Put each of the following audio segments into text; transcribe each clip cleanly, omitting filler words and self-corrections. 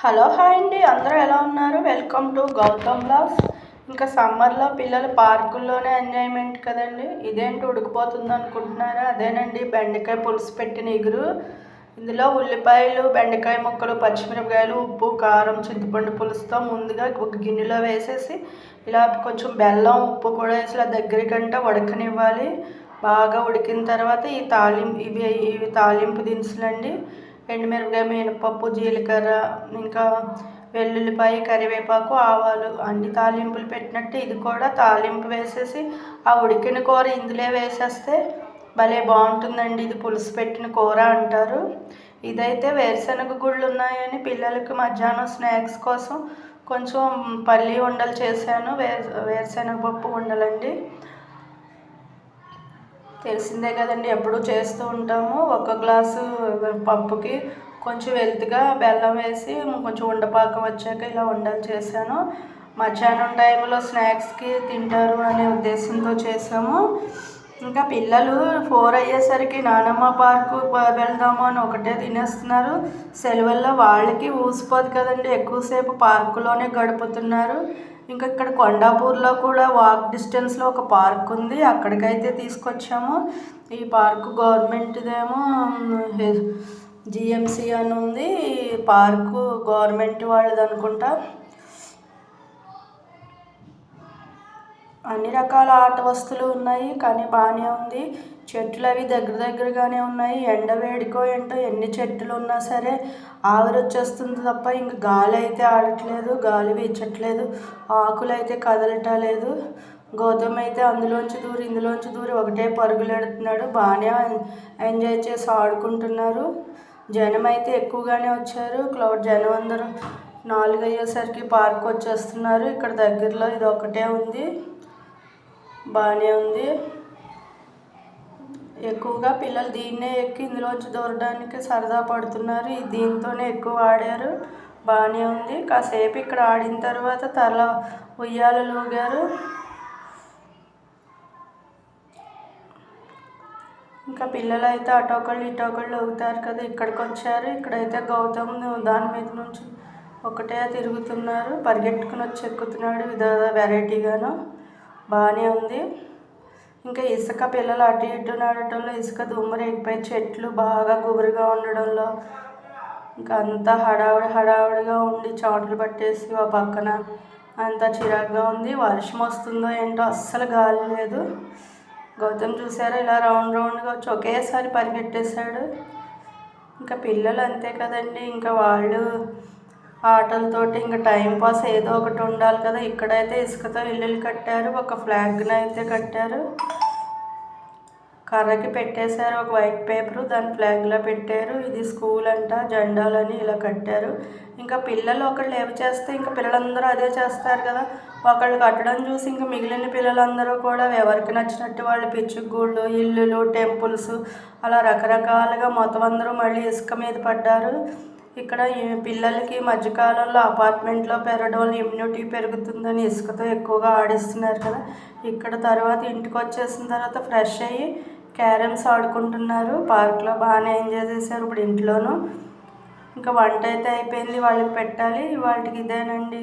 Hello hi అండి, అందరూ ఎలా ఉన్నారు? Welcome to Gautam blogs. ఇంకా సమ్మర్లో పిల్లలు పార్కుల్లోనే ఎంజాయ్మెంట్ కదండి. ఇదేంటి ఉడికిపోతుంది అనుకుంటున్నారా? అదేనండి బెండకాయ పులుసు పెట్టిన ఇగురు. ఇందులో ఉల్లిపాయలు, బెండకాయ ముక్కలు, పచ్చిమిరపకాయలు, ఉప్పు, కారం, చింతపండు పులుసుతో ముందుగా ఒక గిన్నెలో వేసేసి ఇలా కొంచెం బెల్లం, ఉప్పు కూడా వేసి ఇలా దగ్గరికంటే ఉడకనివ్వాలి. బాగా ఉడికిన తర్వాత ఇవి తాలింపు దినుసులండి. ఎండుమిరపకాయ, మినపప్పు, జీలకర్ర, ఇంకా వెల్లుల్లిపాయ, కరివేపాకు, ఆవాలు అన్ని తాలింపులు పెట్టినట్టు ఇది కూడా తాలింపు వేసేసి ఆ ఉడికిన కూర ఇందులో వేసేస్తే భలే బాగుంటుందండి. ఇది పులుసు పెట్టిన కూర అంటారు. ఇదైతే వేరుశనగ గుళ్ళు ఉన్నాయని పిల్లలకి మధ్యాహ్నం స్నాక్స్ కోసం కొంచెం పల్లి ఉండలు చేశాను. వేరుశనగపప్పు ఉండలండి. తెలిసిందే కదండి, ఎప్పుడూ చేస్తూ ఉంటాము. ఒక గ్లాసు పప్పుకి కొంచెం వెల్తిగా బెల్లం వేసి కొంచెం ఉండపాకం వచ్చాక ఇలా ఉండలు చేశాను. మధ్యాహ్నం టైంలో స్నాక్స్కి తింటారు అనే ఉద్దేశంతో చేసాము. ఇంకా పిల్లలు 4 అయ్యేసరికి నానమ్మ పార్కు వెళ్దాము అని ఒకటే తినేస్తున్నారు. సెలవుల్లో వాళ్ళకి ఊసిపోదు కదండి, ఎక్కువసేపు పార్కులోనే గడుపుతున్నారు. ఇంకా ఇక్కడ కొండాపూర్లో కూడా వాక్ డిస్టెన్స్లో ఒక పార్క్ ఉంది, అక్కడికైతే తీసుకొచ్చాము. ఈ పార్కు గవర్నమెంట్దేమో జిఎంసి అని ఉంది. పార్కు గవర్నమెంట్ వాళ్ళది అనుకుంటా. అన్ని రకాల ఆట వస్తువులు ఉన్నాయి, కానీ బాగానే ఉంది. చెట్లు అవి దగ్గరగానే ఉన్నాయి. ఎండ వేడికో ఏంటో ఎన్ని చెట్లు ఉన్నా సరే ఆవిరి వచ్చేస్తుంది తప్ప ఇంక గాలి అయితే ఆడట్లేదు, గాలి వీచట్లేదు, ఆకులు అయితే కదలటలేదు. గౌతమ్ అయితే ఇందులోంచి దూరి ఒకటే పరుగులు ఎడుతున్నాడు. బాగానే ఎంజాయ్ చేసి ఆడుకుంటున్నారు. జనం అయితే ఎక్కువగానే వచ్చారు. జనం అందరూ 4 అయ్యేసరికి పార్క్ వచ్చేస్తున్నారు. ఇక్కడ దగ్గరలో ఇది ఒకటే ఉంది, బాగానే ఉంది. ఎక్కువగా పిల్లలు దీన్నే ఎక్కి ఇందులోంచి దూరడానికి సరదా పడుతున్నారు. దీంతోనే ఎక్కువ ఆడారు, బాగానే ఉంది. కాసేపు ఇక్కడ ఆడిన తర్వాత తల ఉయ్యాలలు ఊగారు. ఇంకా పిల్లలు అయితే అటొకళ్ళు ఇటొకళ్ళు ఊగుతారు కదా, ఇక్కడికి వచ్చారు. ఇక్కడైతే గౌతమ్ దాని మీద నుంచి ఒకటే తిరుగుతున్నారు. పరిగెట్టుకుని వచ్చి ఎక్కుతున్నాడు వెరైటీగాను, బాగానే ఉంది. ఇంకా ఇసుక పిల్లలు అటు ఇటు నడటంలో ఇసుక దుమ్ము రేగిపోయి చెట్లు బాగా గుబురుగా ఉండడంలో ఇంకా అంతా హడావుడిగా ఉండి చెమటలు పట్టేసి ఆ పక్కన అంతా చిరాగ్గా ఉంది. వర్షం వస్తుందో ఏంటో అస్సలు గాలి లేదు. గౌతమ్ చూసారా, ఇలా రౌండ్గా వచ్చి ఒకేసారి పరిగెట్టేశాడు. ఇంకా పిల్లలు అంతే కదండి, ఇంకా వాళ్ళు ఆటలతోటి ఇంకా టైంపాస్ ఏదో ఒకటి ఉండాలి కదా. ఇక్కడైతే ఇసుకతో ఇల్లులు కట్టారు, ఒక ఫ్లాగ్ని అయితే కట్టారు, కర్రకి పెట్టేశారు ఒక వైట్ పేపరు, దాని ఫ్లాగ్లో పెట్టారు. ఇది స్కూల్ అంట, జెండాలని ఇలా కట్టారు. ఇంకా పిల్లలు ఒకళ్ళు ఏవి చేస్తే ఇంకా పిల్లలందరూ అదే చేస్తారు కదా. ఒకళ్ళు కట్టడం చూసి ఇంకా మిగిలిన పిల్లలందరూ కూడా ఎవరికి నచ్చినట్టు వాళ్ళు పిచ్చుగూళ్ళు, ఇల్లులు, టెంపుల్స్ అలా రకరకాలుగా మొత్తం అందరూ మళ్ళీ ఇసుక మీద పడ్డారు. ఇక్కడ పిల్లలకి మధ్యకాలంలో అపార్ట్మెంట్లో పెరగడం వల్ల ఇమ్యూనిటీ పెరుగుతుందని ఇసుకతో ఎక్కువగా ఆడిస్తున్నారు కదా. ఇక్కడ తర్వాత ఇంటికి వచ్చేసిన తర్వాత ఫ్రెష్ అయ్యి క్యారమ్స్ ఆడుకుంటున్నారు. పార్క్లో బాగానే ఎంజాయ్ చేశారు. ఇప్పుడు ఇంట్లోనూ ఇంకా వంట అయితే అయిపోయింది, వాళ్ళకి పెట్టాలి. వాళ్ళకి ఇదేనండి.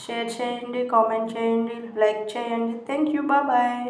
షేర్ చేయండి, కామెంట్ చేయండి, లైక్ చేయండి. Thank you, bye.